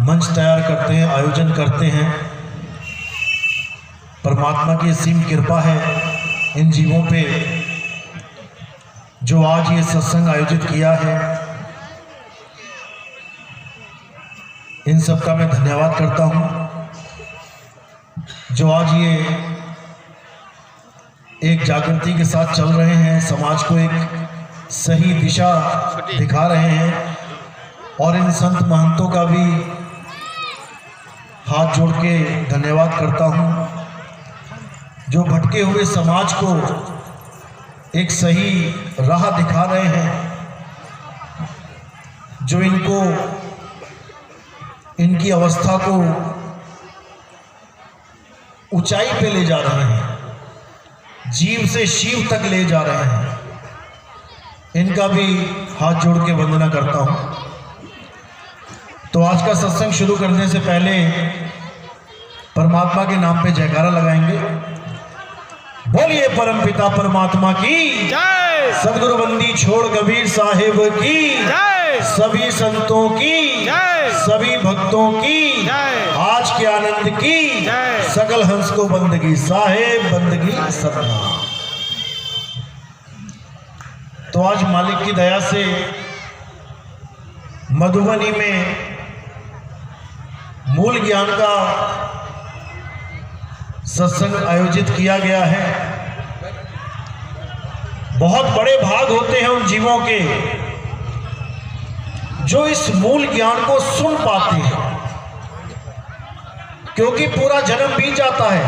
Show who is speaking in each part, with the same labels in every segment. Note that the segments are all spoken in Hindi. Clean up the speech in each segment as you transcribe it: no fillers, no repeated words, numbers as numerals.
Speaker 1: मंच तैयार करते हैं, आयोजन करते हैं। परमात्मा की असीम कृपा है इन जीवों पे जो आज ये सत्संग आयोजित किया है। इन सब का मैं धन्यवाद करता हूँ जो आज ये एक जागृति के साथ चल रहे हैं, समाज को एक सही दिशा दिखा रहे हैं। और इन संत महंतों का भी हाथ जोड़ के धन्यवाद करता हूँ जो भटके हुए समाज को एक सही राह दिखा रहे हैं, जो इनको इनकी अवस्था को ऊंचाई पे ले जा रहे हैं, जीव से शिव तक ले जा रहे हैं। इनका भी हाथ जोड़ के वंदना करता हूं। तो आज का सत्संग शुरू करने से पहले परमात्मा के नाम पे जयकारा लगाएंगे। बोलिए परमपिता परमात्मा की
Speaker 2: जय,
Speaker 1: सदगुरु बंदी छोड़ कबीर साहिब की
Speaker 2: जय,
Speaker 1: सभी संतों की
Speaker 2: जय,
Speaker 1: सभी भक्तों की
Speaker 2: जय,
Speaker 1: आज के आनंद की
Speaker 2: जय।
Speaker 1: सकल हंस को बंदगी साहेब बंदगी सदना। तो आज मालिक की दया से मधुबनी में मूल ज्ञान का सत्संग आयोजित किया गया है। बहुत बड़े भाग होते हैं उन जीवों के जो इस मूल ज्ञान को सुन पाते हैं, क्योंकि पूरा जन्म बीत जाता है,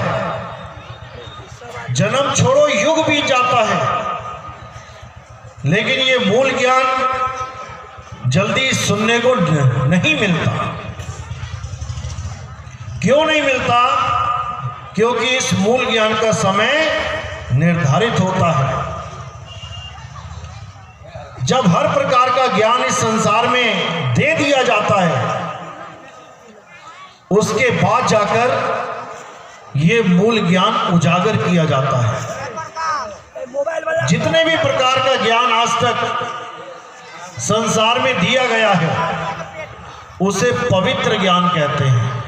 Speaker 1: जन्म छोड़ो युग बीत जाता है, लेकिन ये मूल ज्ञान जल्दी सुनने को नहीं मिलता। क्यों नहीं मिलता? क्योंकि इस मूल ज्ञान का समय निर्धारित होता है। जब हर प्रकार का ज्ञान इस संसार में दे दिया जाता है, उसके बाद जाकर ये मूल ज्ञान उजागर किया जाता है। जितने भी प्रकार का ज्ञान आज तक संसार में दिया गया है, उसे पवित्र ज्ञान कहते हैं।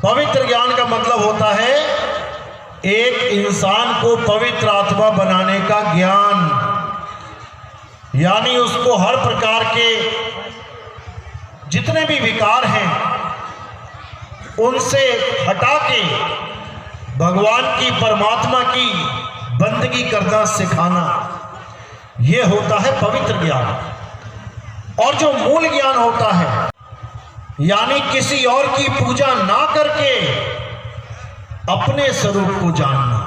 Speaker 1: पवित्र ज्ञान का मतलब होता है एक इंसान को पवित्र आत्मा बनाने का ज्ञान, यानी उसको हर प्रकार के जितने भी विकार हैं उनसे हटा के भगवान की, परमात्मा की बंदगी करना सिखाना, यह होता है पवित्र ज्ञान। और जो मूल ज्ञान होता है, यानी किसी और की पूजा ना करके अपने स्वरूप को जानना,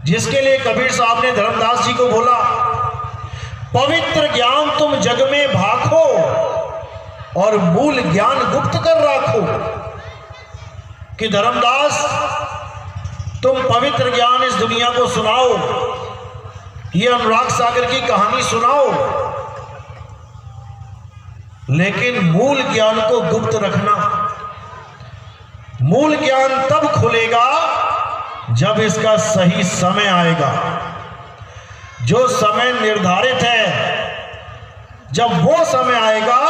Speaker 1: जिसके लिए कबीर साहब ने धर्मदास जी को बोला, पवित्र ज्ञान तुम जग में भाखो और मूल ज्ञान गुप्त कर राखो। कि धर्मदास, तुम पवित्र ज्ञान इस दुनिया को सुनाओ, ये अनुराग सागर की कहानी सुनाओ, लेकिन मूल ज्ञान को गुप्त रखना। मूल ज्ञान तब खुलेगा जब इसका सही समय आएगा। जो समय निर्धारित है, जब वो समय आएगा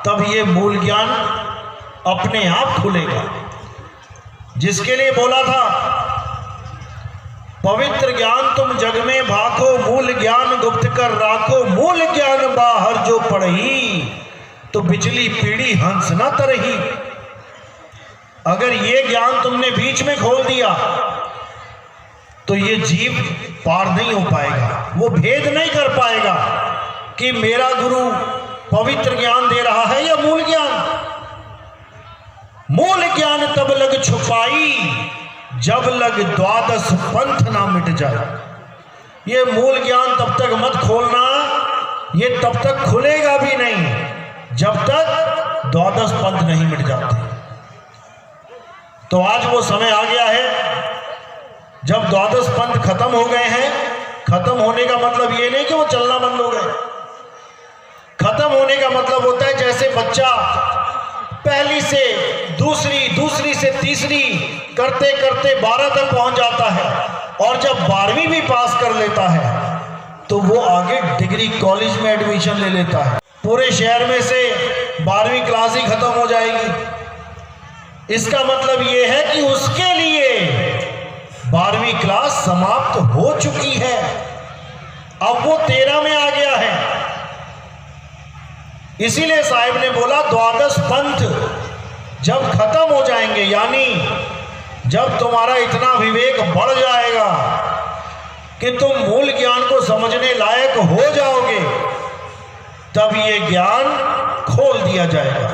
Speaker 1: तब ये मूल ज्ञान अपने आप खुलेगा। जिसके लिए बोला था, पवित्र ज्ञान तुम जग में भाखो, मूल ज्ञान गुप्त कर राखो। मूल ज्ञान बाहर जो पढ़ी, तो बिजली पीड़ी हंस न तरही। अगर ये ज्ञान तुमने बीच में खोल दिया तो ये जीव पार नहीं हो पाएगा, वो भेद नहीं कर पाएगा कि मेरा गुरु पवित्र ज्ञान दे रहा है या मूल ज्ञान। मूल ज्ञान तब लग छुपाई जब लग द्वादश पंथ ना मिट जाए। ये मूल ज्ञान तब तक मत खोलना, ये तब तक खुलेगा भी नहीं जब तक द्वादश पंथ नहीं मिट जाते। तो आज वो समय आ गया है जब द्वादश पंथ खत्म हो गए हैं। खत्म होने का मतलब ये नहीं कि वो चलना बंद हो गए। खत्म होने का मतलब होता है जैसे बच्चा पहली से दूसरी, दूसरी से तीसरी करते करते 12 तक पहुंच जाता है, और जब 12वीं भी पास कर लेता है तो वो आगे डिग्री कॉलेज में एडमिशन ले लेता है। पूरे शहर में से 12वीं क्लास क्लास ही खत्म हो जाएगी। इसका मतलब यह है कि उसके लिए 12वीं क्लास समाप्त हो चुकी है, अब वो 13 में आ गया है। इसीलिए साहिब ने बोला द्वादश पंथ जब खत्म हो जाएंगे, यानी जब तुम्हारा इतना विवेक बढ़ जाएगा कि तुम मूल ज्ञान को समझने लायक हो जाओगे, तब ये ज्ञान खोल दिया जाएगा।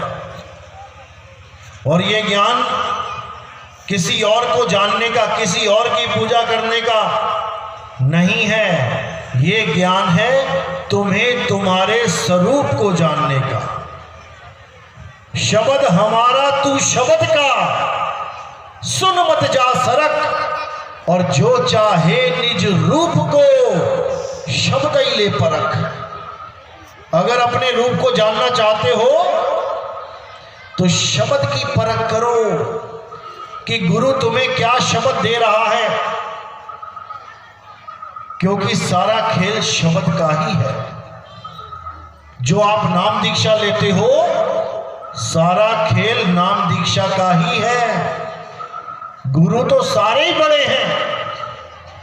Speaker 1: और ये ज्ञान किसी और को जानने का, किसी और की पूजा करने का नहीं है। ये ज्ञान है तुम्हें तुम्हारे स्वरूप को जानने का। शब्द हमारा तू शब्द का, सुन मत जा सरक, और जो चाहे निज रूप को शब्द ही ले परख। अगर अपने रूप को जानना चाहते हो तो शब्द की परख करो कि गुरु तुम्हें क्या शब्द दे रहा है, क्योंकि सारा खेल शब्द का ही है। जो आप नाम दीक्षा लेते हो, सारा खेल नाम दीक्षा का ही है। गुरु तो सारे ही बड़े हैं।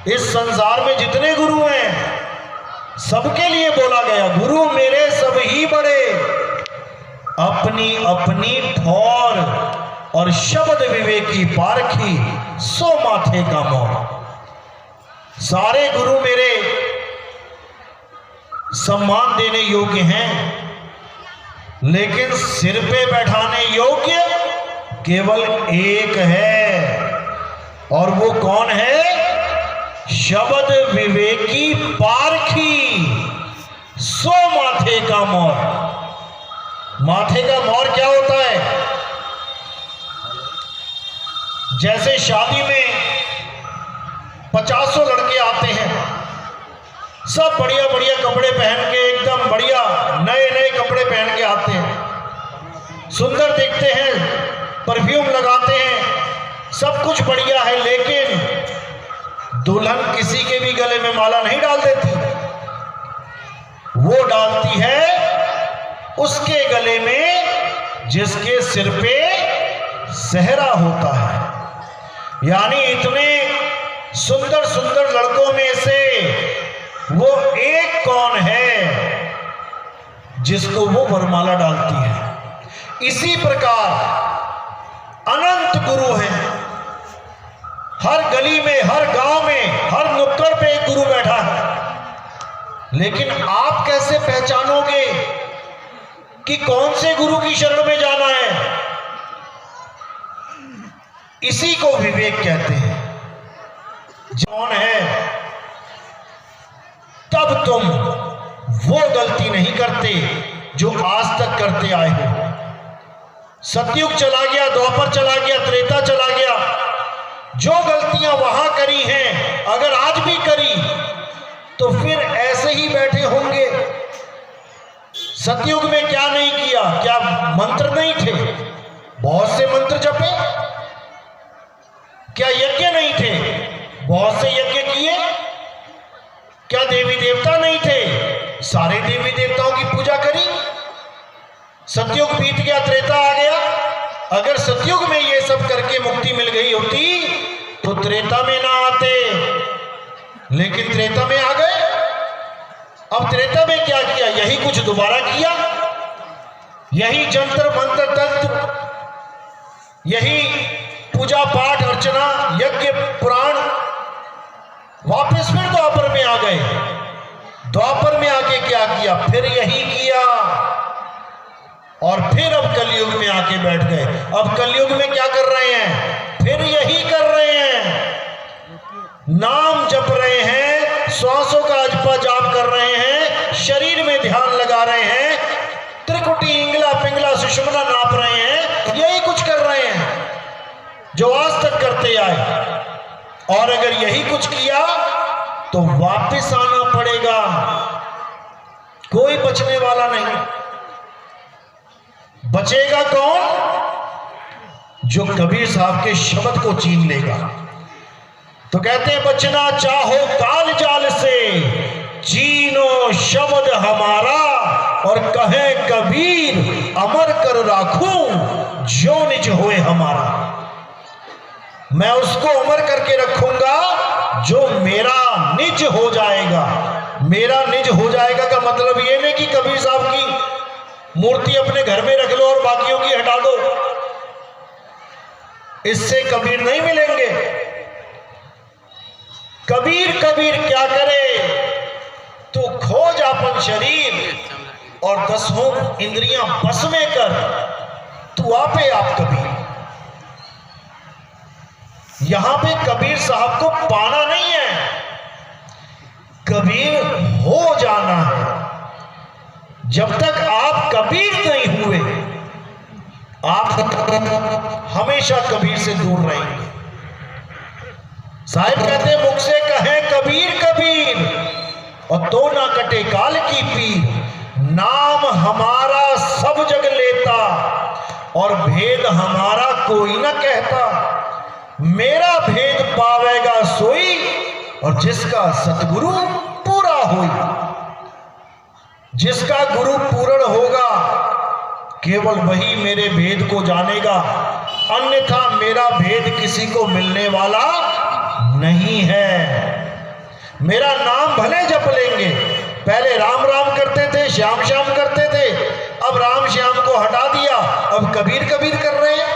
Speaker 1: इस संसार में जितने गुरु हैं सबके लिए बोला गया, गुरु मेरे सब ही बड़े, अपनी अपनी ठौर और शब्द विवेकी पारखी, सो माथे का मोर। सारे गुरु मेरे सम्मान देने योग्य हैं, लेकिन सिर पे बैठाने योग्य केवल एक है, और वो कौन है? शब्द विवेकी पारखी, सो माथे का मोर। माथे का मोर क्या होता है? जैसे शादी में 50 लड़के आते हैं, सब बढ़िया बढ़िया कपड़े पहन के, एकदम बढ़िया नए नए कपड़े पहन के आते हैं, सुंदर दिखते हैं, परफ्यूम लगाते हैं, सब कुछ बढ़िया है, लेकिन दुल्हन किसी के भी गले में माला नहीं डाल देती। वो डालती है उसके गले में जिसके सिर पे सेहरा होता है। यानी इतने सुंदर सुंदर लड़कों में से वो एक कौन है जिसको वो वरमाला डालती है। इसी प्रकार अनंत गुरु हैं। हर गली में, हर गांव में, हर नुक्कड़ पे एक गुरु बैठा है, लेकिन आप कैसे पहचानोगे कि कौन से गुरु की शरण में जाना है? इसी को विवेक कहते हैं। कौन है, तब तुम वो गलती नहीं करते जो आज तक करते आए हो। सतयुग चला गया, द्वापर चला गया, त्रेता चला गया, जो गलतियां वहां करी हैं अगर आज भी करी तो फिर ऐसे ही बैठे होंगे। सतयुग में क्या नहीं किया? क्या मंत्र नहीं थे? बहुत से मंत्र जपे। क्या यज्ञ नहीं थे? बहुत से यज्ञ किए। क्या देवी देवता नहीं थे? सारे देवी देवताओं की पूजा करी। सतयुग बीत गया, त्रेता आ गया। अगर सतयुग में ये सब करके मुक्ति मिल गई होती तो त्रेता में ना आते, लेकिन त्रेता में आ गए। अब त्रेता में क्या किया? यही कुछ दोबारा किया, यही जंतर मंत्र तंत्र, यही पूजा पाठ अर्चना यज्ञ पुराण। वापस फिर द्वापर में आ गए। द्वापर में आके क्या किया? फिर यही किया, और फिर अब कलयुग में आके बैठ गए। अब कलयुग में क्या कर रहे हैं? फिर यही कर रहे हैं। नाम जप रहे हैं, श्वासों का अजपा जाप कर रहे हैं, शरीर में ध्यान लगा रहे हैं, त्रिकुटी इंगला पिंगला सुषुम्ना नाप रहे हैं। यही कुछ कर रहे हैं जो आज तक करते आए। और अगर यही कुछ किया तो वापस आना पड़ेगा, कोई बचने वाला नहीं। बचेगा कौन? जो कबीर साहब के शब्द को छीन लेगा। तो कहते हैं बचना चाहो काल जाल से, छीनो शब्द हमारा, और कहे कबीर अमर कर राखूं जो निज होए हमारा। मैं उसको अमर करके रखूंगा जो मेरा निज हो जाएगा। मेरा निज हो जाएगा का मतलब ये नहीं कि कबीर साहब की मूर्ति अपने घर में रख लो और बाकियों की हटा दो, इससे कबीर नहीं मिलेंगे। कबीर कबीर क्या करे, तू खोज अपन शरीर और 10 इंद्रियां बस में कर, तू आपे आप कबीर। यहां पे कबीर साहब को पाना नहीं है, कबीर हो जाना है। जब तक आप कबीर नहीं हुए आप हमेशा कबीर से दूर रहेंगे। साहिब कहते मुख से कहे कबीर कबीर और तो ना कटे काल की पीर। नाम हमारा सब जग लेता और भेद हमारा कोई न कहता। मेरा भेद पावेगा सोई और जिसका सतगुरु पूरा होई। जिसका गुरु पूर्ण होगा केवल वही मेरे भेद को जानेगा, अन्यथा मेरा भेद किसी को मिलने वाला नहीं है। मेरा नाम भले जप लेंगे, पहले राम राम करते थे, श्याम श्याम करते थे, अब राम श्याम को हटा दिया, अब कबीर कबीर कर रहे हैं।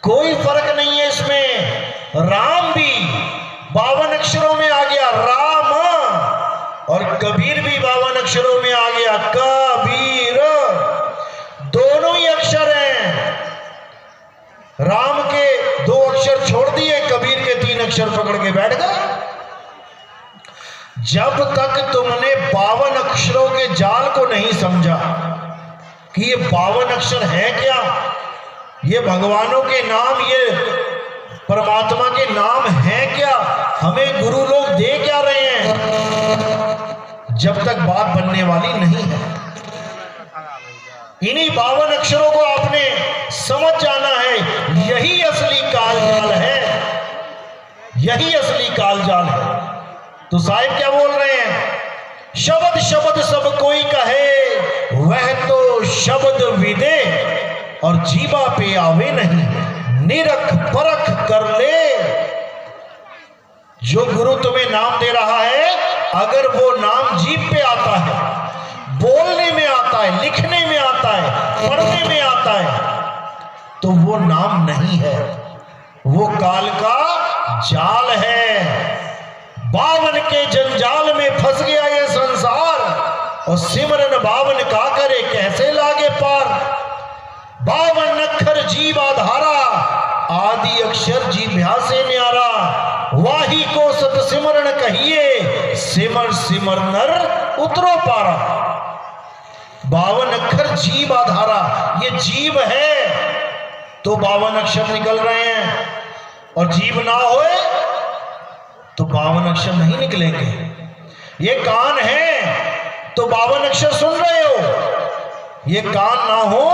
Speaker 1: कोई फर्क नहीं है इसमें। राम भी 52 अक्षरों में आ गया राम, और कबीर भी 52 अक्षरों में आ गया कबीर। दोनों ही अक्षर हैं। राम के 2 अक्षर छोड़ दिए, कबीर के 3 अक्षर पकड़ के बैठ गए। जब तक तुमने 52 अक्षरों के जाल को नहीं समझा कि ये 52 अक्षर है क्या, ये भगवानों के नाम, ये परमात्मा के नाम है क्या, हमें गुरु लोग दे क्या रहे हैं, जब तक बात बनने वाली नहीं है। इन्हीं 52 अक्षरों को आपने समझ जाना है। यही असली कालजाल है, यही असली कालजाल है। तो साहिब क्या बोल रहे हैं, शब्द शब्द सब कोई कहे वह तो शब्द विदे और जीवा पे आवे नहीं, निरख परख कर ले। जो गुरु तुम्हें नाम दे रहा है, अगर वो नाम जीभ पे आता है, बोलने में आता है, लिखने में आता है, पढ़ने में आता है, तो वो नाम नहीं है, वो काल का जाल है। 52 के जंजाल में फंस गया ये संसार, और सिमरन 52 का करे कैसे लागे पार। 52 अक्षर जीव आधारा, आदि अक्षर जीभ्या से न्यारा। वाही को सत सिमरन कहिए, सिमर सिमर नर उतरो पारा। 52 अक्षर जीव आधारा, ये जीव है तो 52 अक्षर निकल रहे हैं, और जीव ना होए तो 52 अक्षर नहीं निकलेंगे। ये कान है तो 52 अक्षर सुन रहे हो, ये कान ना हो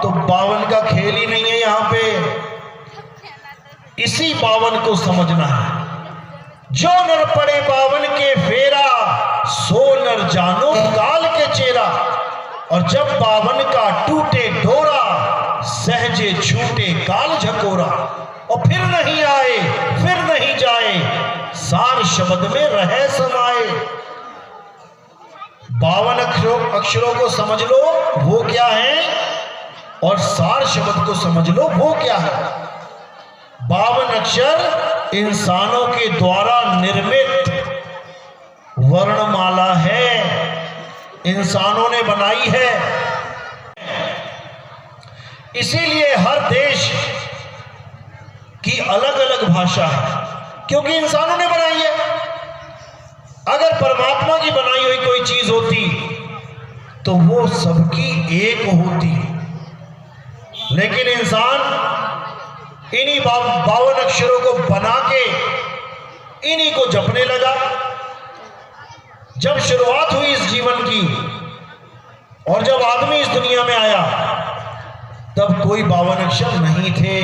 Speaker 1: तो 52 का खेल ही नहीं है यहां पे। इसी 52 को समझना है। जो नर पड़े 52 के फेरा, सो नर जानो काल के चेरा। और जब 52 का टूटे डोरा, सहजे छूटे काल झकोरा। और फिर नहीं आए फिर नहीं जाए, सार शब्द में रहे समाए। 52 अक्षरों को समझ लो वो क्या है, और सार शब्द को समझ लो वो क्या है। 52 अक्षर इंसानों के द्वारा निर्मित वर्णमाला है, इंसानों ने बनाई है। इसीलिए हर देश की अलग अलग भाषा है, क्योंकि इंसानों ने बनाई है। अगर परमात्मा की बनाई हुई कोई चीज होती तो वो सबकी एक होती, लेकिन इंसान इन्हीं 52 अक्षरों को बना के इन्हीं को जपने लगा। जब शुरुआत हुई इस जीवन की, और जब आदमी इस दुनिया में आया, तब कोई 52 अक्षर नहीं थे।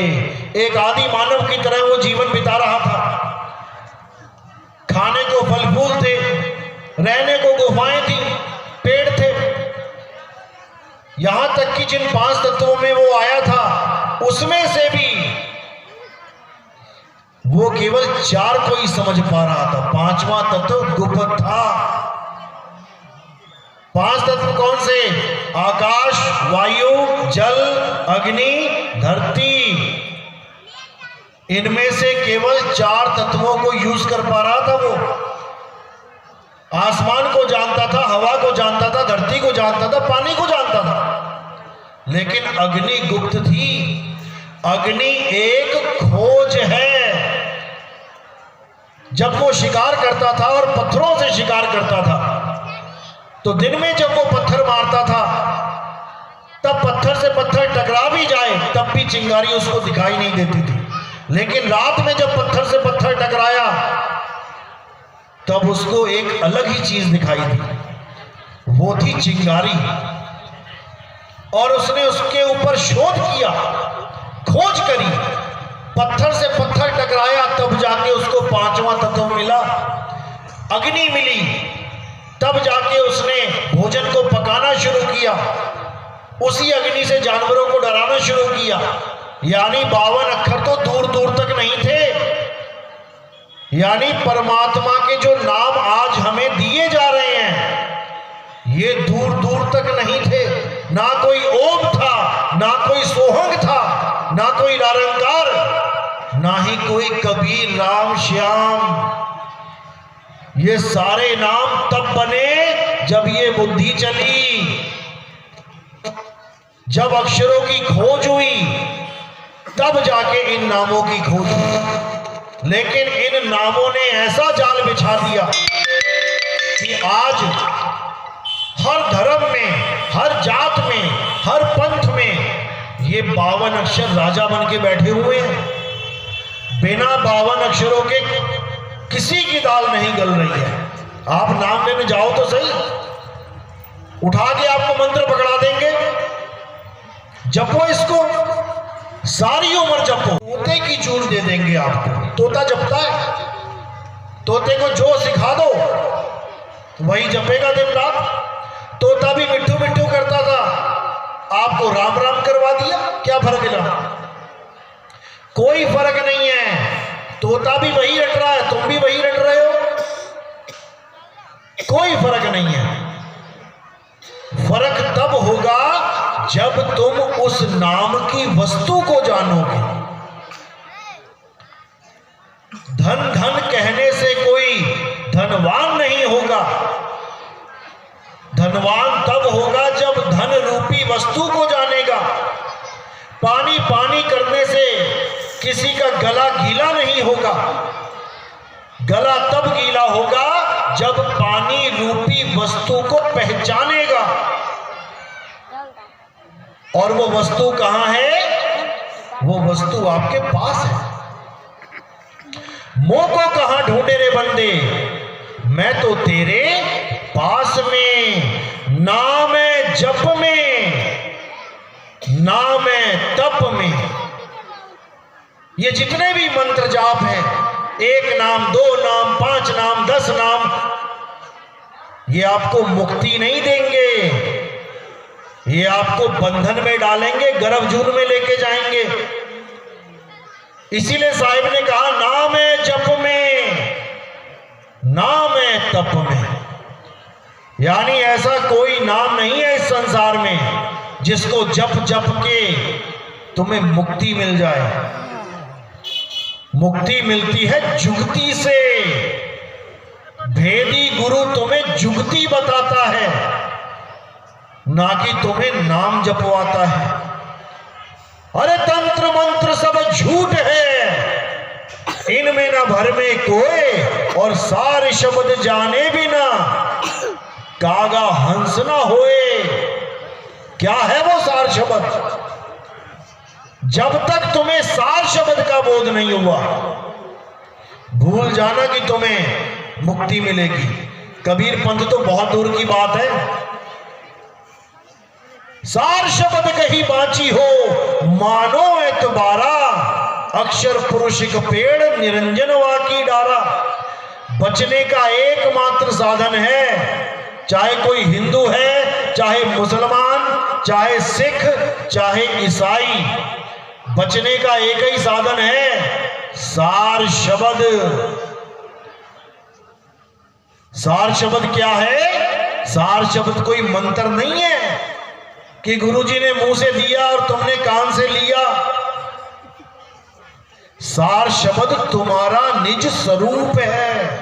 Speaker 1: एक आदि मानव की तरह वो जीवन बिता रहा था। खाने को फल फूल थे, रहने को गुफाएं थी, पेड़ थे, यहां तक कि जिन 5 तत्वों में वो आया था उसमें से भी वो केवल 4 को ही समझ पा रहा था। 5वां तत्व गुप्त था। 5 तत्व कौन से? आकाश, वायु, जल, अग्नि, धरती। इनमें से केवल 4 तत्वों को यूज कर पा रहा था वो। आसमान को जानता था, हवा को जानता था, धरती को जानता था, पानी को जानता था, लेकिन अग्नि गुप्त थी। अग्नि एक खोज है। जब वो शिकार करता था और पत्थरों से शिकार करता था, तो दिन में जब वो पत्थर मारता था तब पत्थर से पत्थर टकरा भी जाए तब भी चिंगारी उसको दिखाई नहीं देती थी। लेकिन रात में जब पत्थर से पत्थर टकराया तब उसको एक अलग ही चीज दिखाई दी, वो थी चिंगारी। और उसने उसके ऊपर शोध किया, खोज करी, पत्थर से पत्थर टकराया, तब जाके उसको 5वां तत्व मिला, अग्नि मिली। तब जाके उसने भोजन को पकाना शुरू किया, उसी अग्नि से जानवरों को डराना शुरू किया। यानी 52 अक्षर तो दूर दूर तक नहीं थे। यानी परमात्मा के जो नाम आज हमें दिए जा रहे हैं ये दूर दूर तक नहीं थे। ना कोई ओम था, ना कोई सोहंग था, ना कोई निरंकार, ना ही कोई कबीर, राम, श्याम। ये सारे नाम तब बने जब ये बुद्धि चली, जब अक्षरों की खोज हुई, तब जाके इन नामों की खोज हुई। लेकिन इन नामों ने ऐसा जाल बिछा दिया कि आज हर धर्म में, हर जात में, हर पंथ में ये 52 अक्षर राजा बन के बैठे हुए हैं। बिना 52 अक्षरों के किसी की दाल नहीं गल रही है। आप नाम लेने जाओ तो सही, उठा के आपको मंत्र पकड़ा देंगे, जपो इसको, सारी उम्र जपो। तोते की चूर दे देंगे आपको। तोता जपता है, तोते को जो सिखा दो वही जपेगा दिन रात। तोता भी मिट्टू मिट्टू करता था, आपको राम राम करवा दिया, क्या फर्क है? कोई फर्क नहीं है। तोता भी वही रट रहा है, तुम भी वही रट रहे हो, कोई फर्क नहीं है। फर्क तब होगा जब तुम उस नाम की वस्तु को जानोगे। धन धन कहने से कोई धनवान नहीं होगा। धनवान तब होगा जब धन रूपी वस्तु को जानेगा। पानी पानी करने से किसी का गला गीला नहीं होगा। गला तब गीला होगा जब पानी रूपी वस्तु को पहचानेगा। और वो वस्तु कहां है? वो वस्तु आपके पास है। मोह को कहां ढूंढे रे बंदे? मैं तो तेरे पास में। नाम है जप में, नाम है तप में। ये जितने भी मंत्र जाप हैं, 1 नाम, 2 नाम, 5 नाम, 10 नाम, ये आपको मुक्ति नहीं देंगे। ये आपको बंधन में डालेंगे, गर्भजून में लेके जाएंगे। इसीलिए साहिब ने कहा नाम है जप में, नाम है तप में। यानी ऐसा कोई नाम नहीं है इस संसार में जिसको जप जप के तुम्हें मुक्ति मिल जाए। मुक्ति मिलती है जुगती से। भेदी गुरु तुम्हें जुगती बताता है, ना कि तुम्हें नाम जपवाता है। अरे तंत्र मंत्र सब झूठ है, इनमें ना भर में कोई, और सार शब्द जाने भी ना, कागा हंस ना होए। क्या है वो सार शब्द? जब तक तुम्हें सार शब्द का बोध नहीं हुआ, भूल जाना कि तुम्हें मुक्ति मिलेगी। कबीर पंथ तो बहुत दूर की बात है। सार शब्द कहीं बाची हो, मानो एतबारा, अक्षर पुरुष का पेड़, निरंजन वाकी डारा। बचने का एकमात्र साधन है, चाहे कोई हिंदू है, चाहे मुसलमान, चाहे सिख चाहे ईसाई, बचने का एक ही साधन है, सार शब्द। सार शब्द क्या है? सार शब्द कोई मंत्र नहीं है कि गुरुजी ने मुंह से दिया और तुमने कान से लिया। सार शब्द तुम्हारा निज स्वरूप है।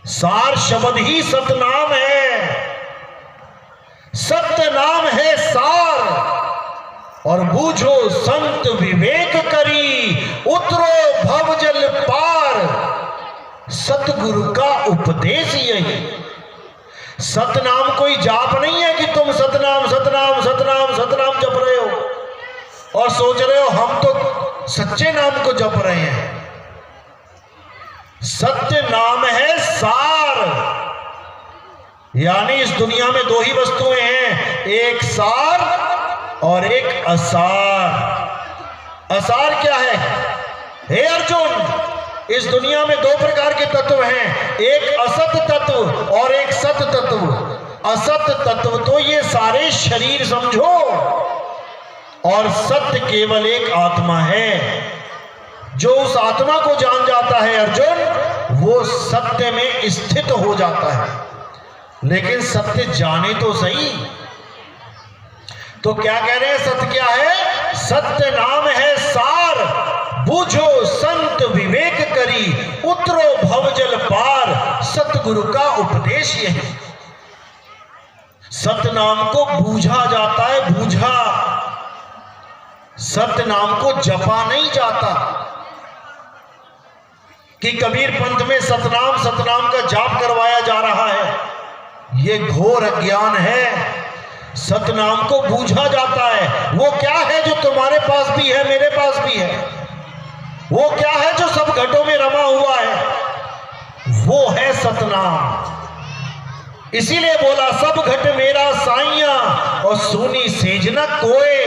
Speaker 1: सार शब्द ही सतनाम है। सत्य नाम है सार। और बूझो संत विवेक करी, उतरो भव जल पार। सतगुरु का उपदेश यही। सतनाम कोई जाप नहीं है कि तुम सतनाम सतनाम सतनाम सतनाम जप रहे हो और सोच रहे हो हम तो सच्चे नाम को जप रहे हैं। सत्य नाम है सार। यानी इस दुनिया में दो ही वस्तुएं हैं, एक सार और एक असार। असार क्या है? हे अर्जुन, इस दुनिया में दो प्रकार के तत्व हैं, एक असत तत्व और एक सत तत्व। असत तत्व तो ये सारे शरीर समझो, और सत्य केवल एक आत्मा है। जो उस आत्मा को जान जाता है अर्जुन, वो सत्य में स्थित हो जाता है। लेकिन सत्य जाने तो सही। तो क्या कह रहे हैं? सत्य क्या है? सत्य नाम है सार। बूझो संत विवेक करी, उतरो भवजल पार। सतगुरु का उपदेश यही। सत्य नाम को बूझा जाता है, बूझा। सत्य नाम को जपा नहीं जाता। कि कबीर पंथ में सतनाम सतनाम का जाप करवाया जा रहा है, यह घोर अज्ञान है। सतनाम को बूझा जाता है। वो क्या है जो तुम्हारे पास भी है, मेरे पास भी है? वो क्या है जो सब घटों में रमा हुआ है? वो है सतनाम। इसीलिए बोला सब घट मेरा साइया और सोनी सेजना कोए।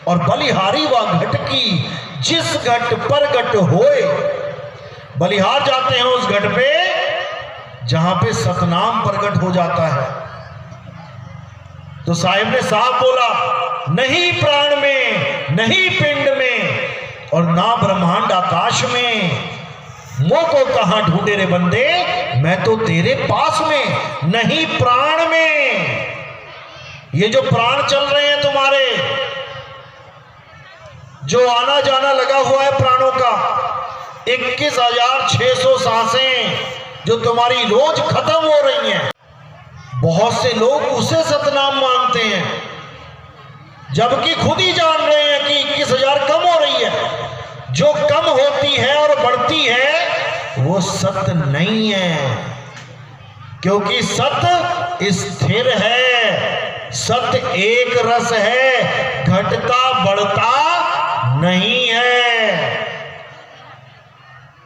Speaker 1: और बलिहारी व घट की जिस घट पर घट होए। बलिहार जाते हैं उस घट पे जहां पे सतनाम प्रकट हो जाता है। तो साहिब ने साफ बोला, नहीं प्राण में, नहीं पिंड में, और ना ब्रह्मांड आकाश में। मोह को कहां ढूंढे रे बंदे, मैं तो तेरे पास में। नहीं प्राण में। ये जो प्राण चल रहे हैं तुम्हारे, जो आना जाना लगा हुआ है प्राणों का, 21,600 सांसें जो तुम्हारी रोज खत्म हो रही हैं, बहुत से लोग उसे सतनाम मानते हैं, जबकि खुद ही जान रहे हैं कि 21,000 कम हो रही है। जो कम होती है और बढ़ती है वो सत्य नहीं है, क्योंकि सत्य स्थिर है। सत्य एक रस है, घटता बढ़ता नहीं है।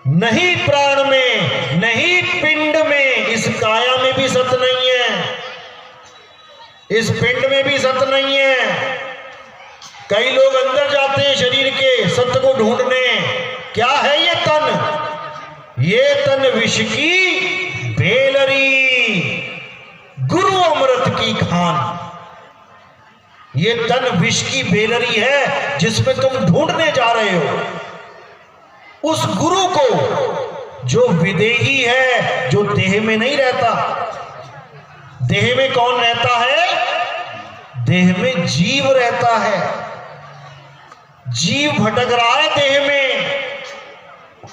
Speaker 1: नहीं प्राण में, नहीं पिंड में, इस काया में भी सत्य नहीं है, इस पिंड में भी सत्य नहीं है। कई लोग अंदर जाते हैं शरीर के सत्य को ढूंढने। क्या है ये तन? ये तन विष की बेलरी, गुरु अमृत की खान। ये तन विष की बेलरी है जिसमें तुम ढूंढने जा रहे हो उस गुरु को, जो विदेही है, जो देह में नहीं रहता। देह में कौन रहता है? देह में जीव रहता है। जीव भटक रहा है देह में।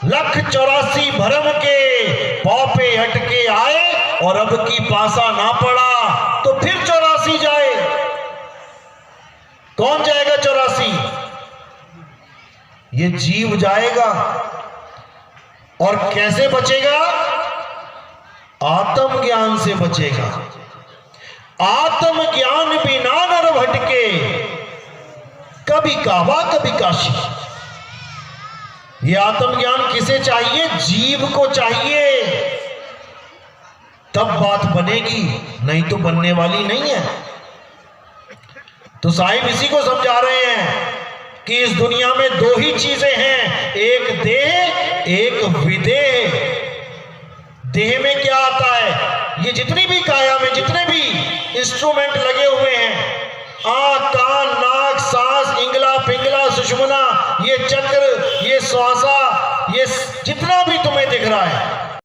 Speaker 1: 1,84 भरम के पापे हटके आए, और अब की पासा ना पड़ा तो फिर 84 जाए। कौन जाएगा 84? ये जीव जाएगा। और कैसे बचेगा? आत्मज्ञान से बचेगा। आत्मज्ञान बिना नर भटके, कभी काबा कभी काशी। ये आत्मज्ञान किसे चाहिए? जीव को चाहिए, तब बात बनेगी, नहीं तो बनने वाली नहीं है। तो साहिब इसी को समझा रहे हैं कि इस दुनिया में दो ही चीजें हैं, एक देह, एक विदेह। देह में क्या आता है? ये जितनी भी काया में जितने भी इंस्ट्रूमेंट लगे हुए हैं, आँख, कान, नाक, सांस, इंगला, पिंगला, सुषुम्ना, ये चक्र, ये श्वासा, ये जितना भी तुम्हें दिख रहा है,